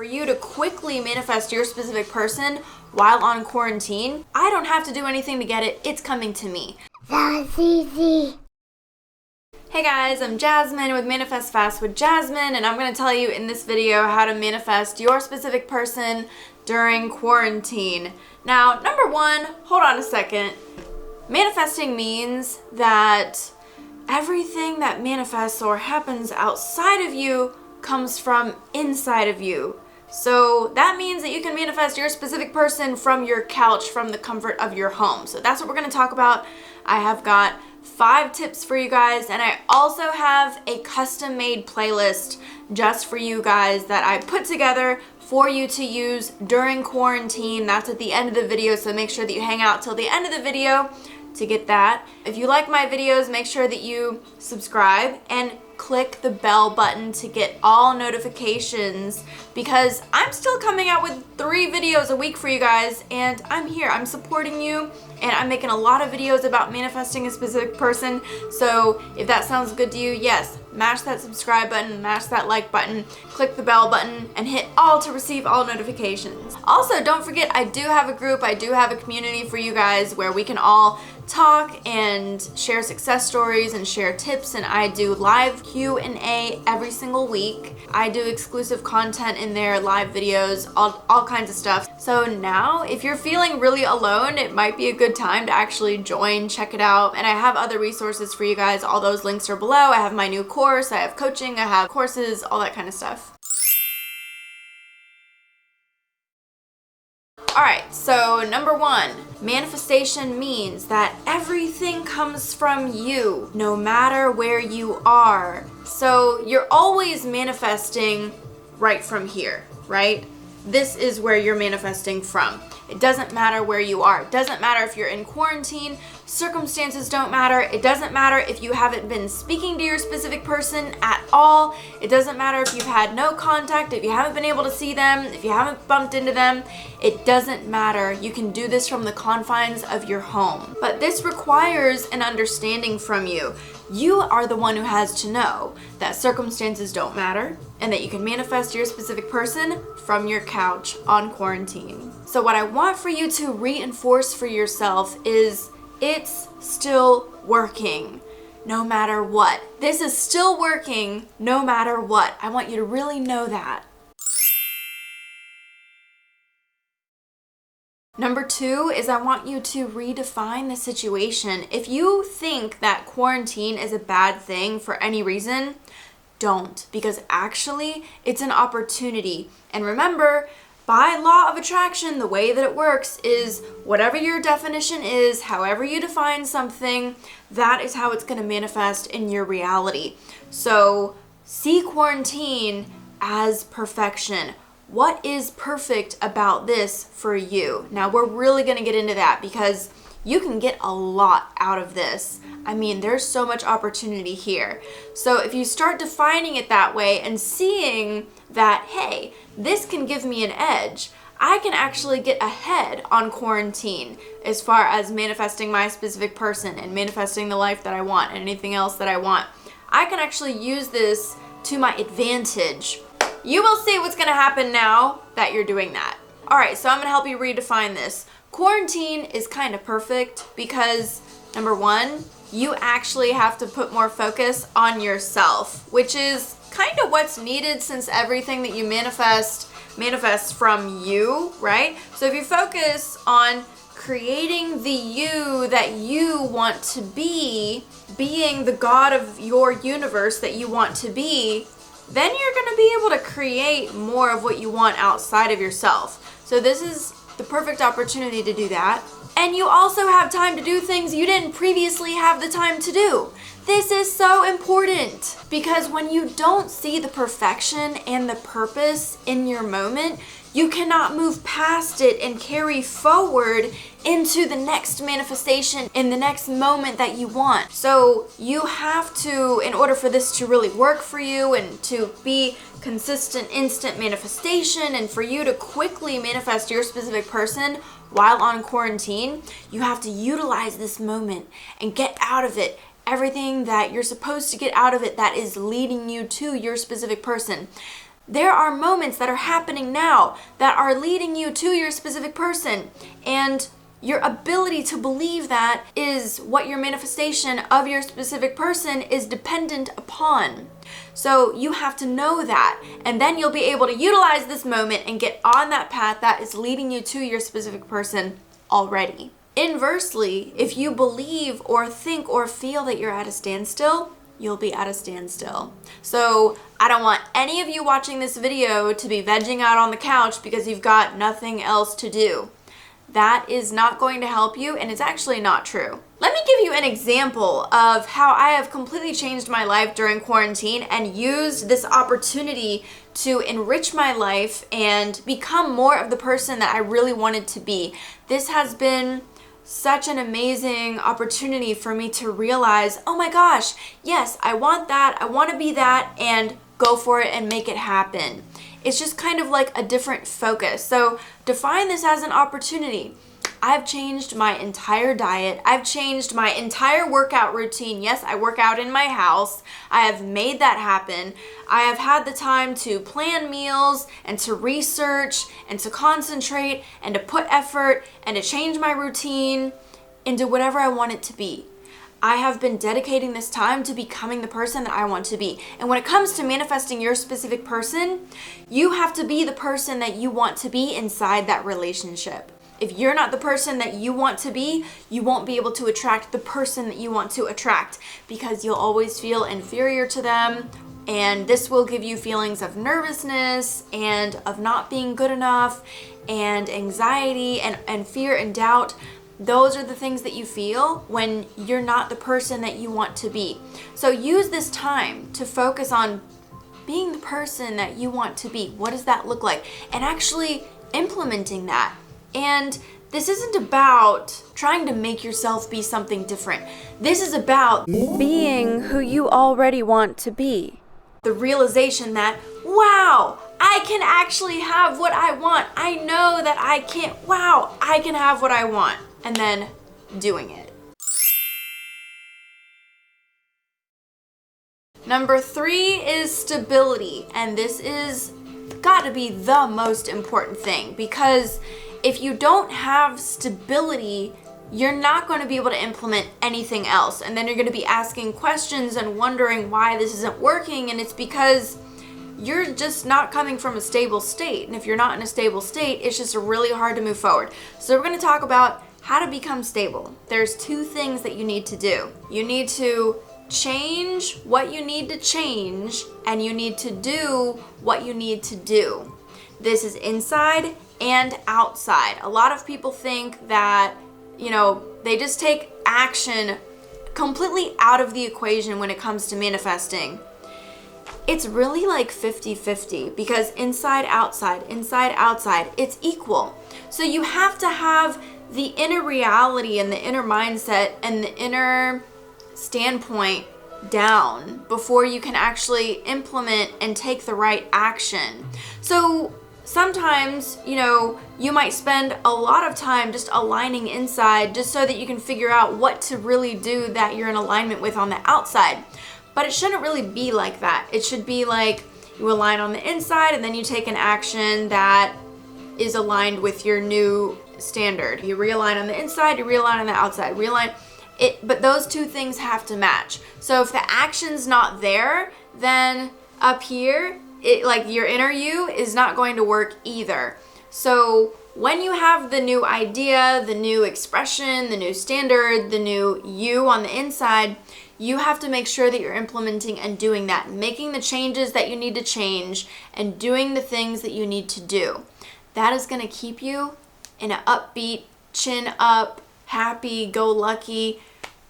For you to quickly manifest your specific person while on quarantine, I don't have to do anything to get it. It's coming to me. That's easy. Hey guys, I'm Jasmine with Manifest Fast with Jasmine, and I'm going to tell you in this video how to manifest your specific person during quarantine. Now, number one, hold on a second. Manifesting means that everything that manifests or happens outside of you comes from inside of you. So that means that you can manifest your specific person from your couch, from the comfort of your home. So that's what we're going to talk about. I have got 5 tips for you guys, and I also have a custom-made playlist just for you guys that I put together for you to use during quarantine. That's at the end of the video, so make sure that you hang out till the end of the video to get that. If you like my videos, make sure that you subscribe and click the bell button to get all notifications, because I'm still coming out with 3 videos a week for you guys, and I'm here, I'm supporting you, and I'm making a lot of videos about manifesting a specific person. So if that sounds good to you, yes, mash that subscribe button, mash that like button, click the bell button, and hit all to receive all notifications. Also, don't forget, I do have a group, I do have a community for you guys where we can all talk and share success stories and share tips, and I do live Q&A every single week. I do exclusive content in there, live videos, all kinds of stuff. So now, if you're feeling really alone, it might be a good time to actually join, check it out. And I have other resources for you guys. All those links are below. I have my new course, I have coaching, I have courses, all that kind of stuff. Alright, so number 1, manifestation means that everything comes from you, no matter where you are. So you're always manifesting right from here, right? This is where you're manifesting from. It doesn't matter where you are. It doesn't matter if you're in quarantine. Circumstances don't matter. It doesn't matter if you haven't been speaking to your specific person at all. It doesn't matter if you've had no contact, if you haven't been able to see them, if you haven't bumped into them. It doesn't matter. You can do this from the confines of your home. But this requires an understanding from you. You are the one who has to know that circumstances don't matter and that you can manifest your specific person from your couch on quarantine. So what I want for you to reinforce for yourself is it's still working no matter what. This is still working no matter what. I want you to really know that. Number 2 is I want you to redefine the situation. If you think that quarantine is a bad thing for any reason, don't, because actually it's an opportunity. And remember, by law of attraction, the way that it works is whatever your definition is, however you define something, that is how it's going to manifest in your reality. So see quarantine as perfection. What is perfect about this for you? Now, we're really going to get into that because you can get a lot out of this. I mean, there's so much opportunity here. So if you start defining it that way and seeing that, hey, this can give me an edge, I can actually get ahead on quarantine as far as manifesting my specific person and manifesting the life that I want and anything else that I want. I can actually use this to my advantage. You will see what's going to happen now that you're doing that. All right, so I'm going to help you redefine this. Quarantine is kind of perfect because, number 1, you actually have to put more focus on yourself, which is kind of what's needed since everything that you manifests from you, right? So if you focus on creating the you that you want to be, being the God of your universe that you want to be, then you're going to be able to create more of what you want outside of yourself. So this is the perfect opportunity to do that. And you also have time to do things you didn't previously have the time to do. This is so important because when you don't see the perfection and the purpose in your moment, you cannot move past it and carry forward into the next manifestation in the next moment that you want. So you have to, in order for this to really work for you and to be consistent, instant manifestation, and for you to quickly manifest your specific person while on quarantine, you have to utilize this moment and get out of it everything that you're supposed to get out of it that is leading you to your specific person. There are moments that are happening now that are leading you to your specific person, and your ability to believe that is what your manifestation of your specific person is dependent upon. So you have to know that, and then you'll be able to utilize this moment and get on that path that is leading you to your specific person already. Inversely, if you believe or think or feel that you're at a standstill, you'll be at a standstill. So I don't want any of you watching this video to be vegging out on the couch because you've got nothing else to do. That is not going to help you, and it's actually not true. Let me give you an example of how I have completely changed my life during quarantine and used this opportunity to enrich my life and become more of the person that I really wanted to be. This has been such an amazing opportunity for me to realize, oh my gosh, yes, I want that, I want to be that, and go for it and make it happen. It's just kind of like a different focus. So define this as an opportunity. I've changed my entire diet. I've changed my entire workout routine. Yes, I work out in my house. I have made that happen. I have had the time to plan meals and to research and to concentrate and to put effort and to change my routine into whatever I want it to be. I have been dedicating this time to becoming the person that I want to be. And when it comes to manifesting your specific person, you have to be the person that you want to be inside that relationship. If you're not the person that you want to be, you won't be able to attract the person that you want to attract because you'll always feel inferior to them. And this will give you feelings of nervousness and of not being good enough and anxiety and fear and doubt. Those are the things that you feel when you're not the person that you want to be. So use this time to focus on being the person that you want to be. What does that look like? And actually implementing that. And this isn't about trying to make yourself be something different. This is about being who you already want to be. The realization that, wow, I can actually have what I want. I know that I can't. Wow, I can have what I want. And then doing it. Number 3 is stability. And this is got to be the most important thing, because if you don't have stability, you're not going to be able to implement anything else. And then you're going to be asking questions and wondering why this isn't working. And it's because you're just not coming from a stable state. And if you're not in a stable state, it's just really hard to move forward. So we're going to talk about how to become stable. There's 2 things that you need to do. You need to change what you need to change, and you need to do what you need to do. This is inside and outside. A lot of people think that, they just take action completely out of the equation when it comes to manifesting. It's really like 50-50, because inside, outside, it's equal. So you have to have the inner reality and the inner mindset and the inner standpoint down before you can actually implement and take the right action. So sometimes, you might spend a lot of time just aligning inside just so that you can figure out what to really do that you're in alignment with on the outside. But it shouldn't really be like that. It should be like you align on the inside and then you take an action that is aligned with your new standard. You realign on the inside, you realign on the outside. But those 2 things have to match. So if the action's not there, then up here, your inner you is not going to work either. So when you have the new idea, the new expression, the new standard, the new you on the inside, you have to make sure that you're implementing and doing that, making the changes that you need to change and doing the things that you need to do. That is going to keep you in an upbeat, chin up, happy-go-lucky,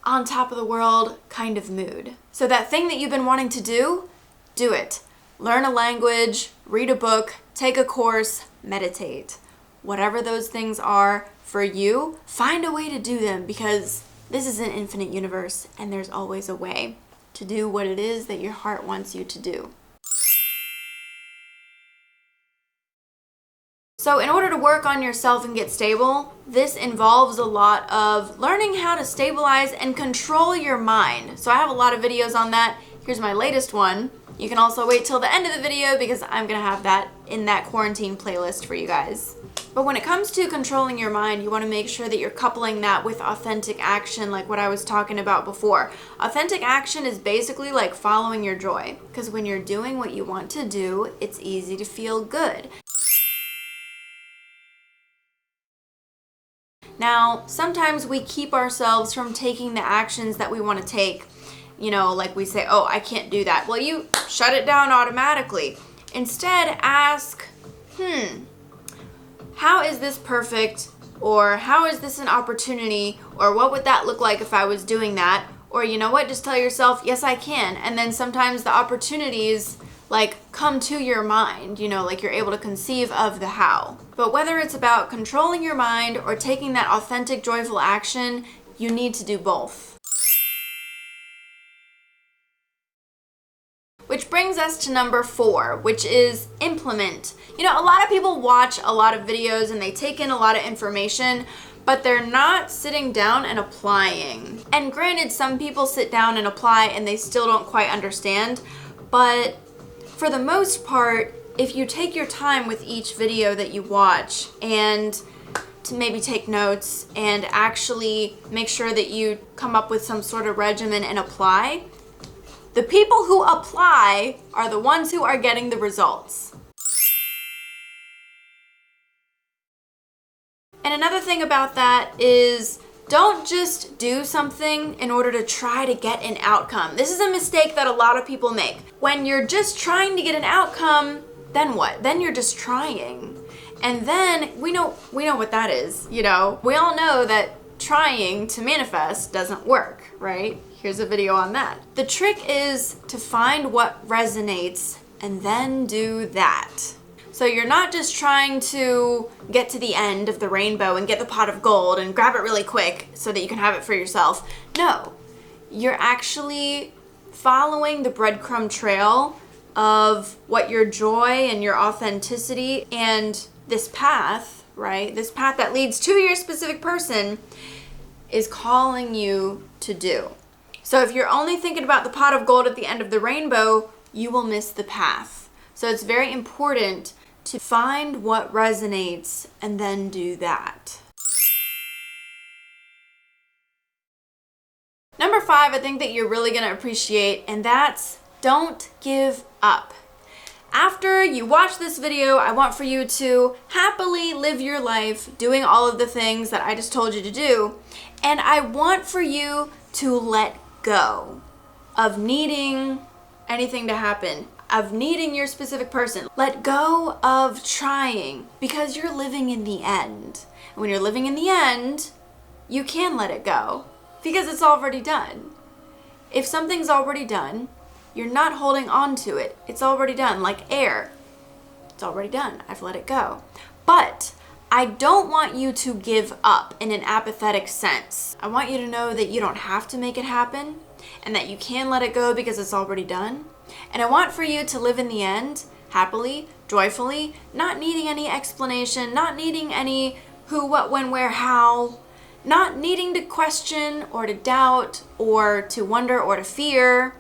on top of the world kind of mood. So that thing that you've been wanting to do it. Learn a language, read a book, take a course, meditate. Whatever those things are for you, find a way to do them, because this is an infinite universe and there's always a way to do what it is that your heart wants you to do. So in order to work on yourself and get stable, this involves a lot of learning how to stabilize and control your mind. So I have a lot of videos on that Here's my latest one. You can also wait till the end of the video because I'm gonna have that in that quarantine playlist for you guys. But when it comes to controlling your mind, you want to make sure that you're coupling that with authentic action, like what I was talking about before. Authentic action is basically like following your joy, because when you're doing what you want to do, it's easy to feel good. Now, sometimes we keep ourselves from taking the actions that we want to take. You know, like we say, oh, I can't do that. Well, you shut it down automatically. Instead, ask, how is this perfect? Or how is this an opportunity? Or what would that look like if I was doing that? Or you know what, just tell yourself, yes, I can. And then sometimes the opportunities like come to your mind, you know, like you're able to conceive of the how. But whether it's about controlling your mind or taking that authentic, joyful action, you need to do both. Which brings us to number 4, which is implement. You know, a lot of people watch a lot of videos and they take in a lot of information, but they're not sitting down and applying. And granted, some people sit down and apply and they still don't quite understand, but for the most part, if you take your time with each video that you watch and to maybe take notes and actually make sure that you come up with some sort of regimen and apply, the people who apply are the ones who are getting the results. And another thing about that is don't just do something in order to try to get an outcome. This is a mistake that a lot of people make. When you're just trying to get an outcome, then what? Then you're just trying. And then we know what that is, you know. We all know that trying to manifest doesn't work, right? Here's a video on that. The trick is to find what resonates and then do that. So you're not just trying to get to the end of the rainbow and get the pot of gold and grab it really quick so that you can have it for yourself. No, you're actually following the breadcrumb trail of what your joy and your authenticity and this path, right? This path that leads to your specific person is calling you to do. So if you're only thinking about the pot of gold at the end of the rainbow, you will miss the path. So it's very important to find what resonates and then do that. Number 5, I think that you're really going to appreciate, and that's don't give up. After you watch this video, I want for you to happily live your life doing all of the things that I just told you to do, and I want for you to let go of needing anything to happen, of needing your specific person. Let go of trying, because you're living in the end. And when you're living in the end, you can let it go because it's already done. If something's already done, you're not holding on to it. It's already done, like air. It's already done. I've let it go. But I don't want you to give up in an apathetic sense. I want you to know that you don't have to make it happen and that you can let it go because it's already done. And I want for you to live in the end happily, joyfully, not needing any explanation, not needing any who, what, when, where, how, not needing to question or to doubt or to wonder or to fear.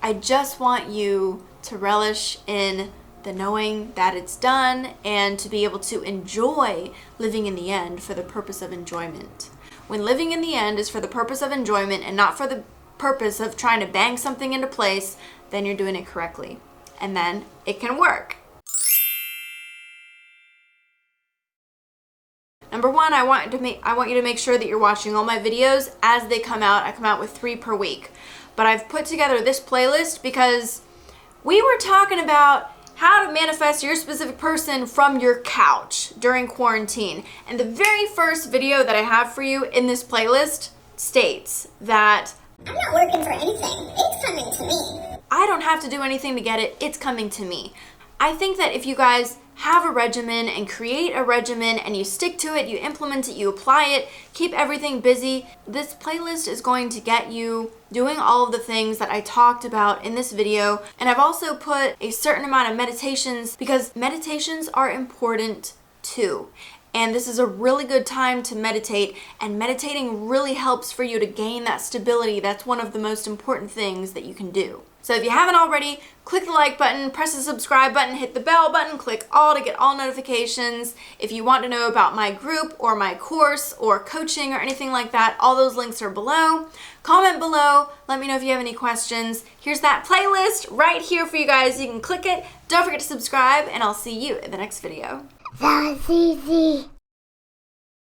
I just want you to relish in the knowing that it's done and to be able to enjoy living in the end for the purpose of enjoyment. When living in the end is for the purpose of enjoyment and not for the purpose of trying to bang something into place, then you're doing it correctly. And then it can work. Number 1, I want you to make sure that you're watching all my videos as they come out. I come out with 3 per week. But I've put together this playlist because we were talking about how to manifest your specific person from your couch during quarantine. And the very first video that I have for you in this playlist states that I'm not working for anything. It's coming to me. I don't have to do anything to get it. It's coming to me. I think that if you guys have a regimen and create a regimen and you stick to it, you implement it, you apply it, keep everything busy, this playlist is going to get you doing all of the things that I talked about in this video. And I've also put a certain amount of meditations because meditations are important too. And this is a really good time to meditate, and meditating really helps for you to gain that stability. That's one of the most important things that you can do. So if you haven't already, click the like button, press the subscribe button, hit the bell button, click all to get all notifications. If you want to know about my group or my course or coaching or anything like that, all those links are below. Comment below, let me know if you have any questions. Here's that playlist right here for you guys. You can click it. Don't forget to subscribe, and I'll see you in the next video. That was easy.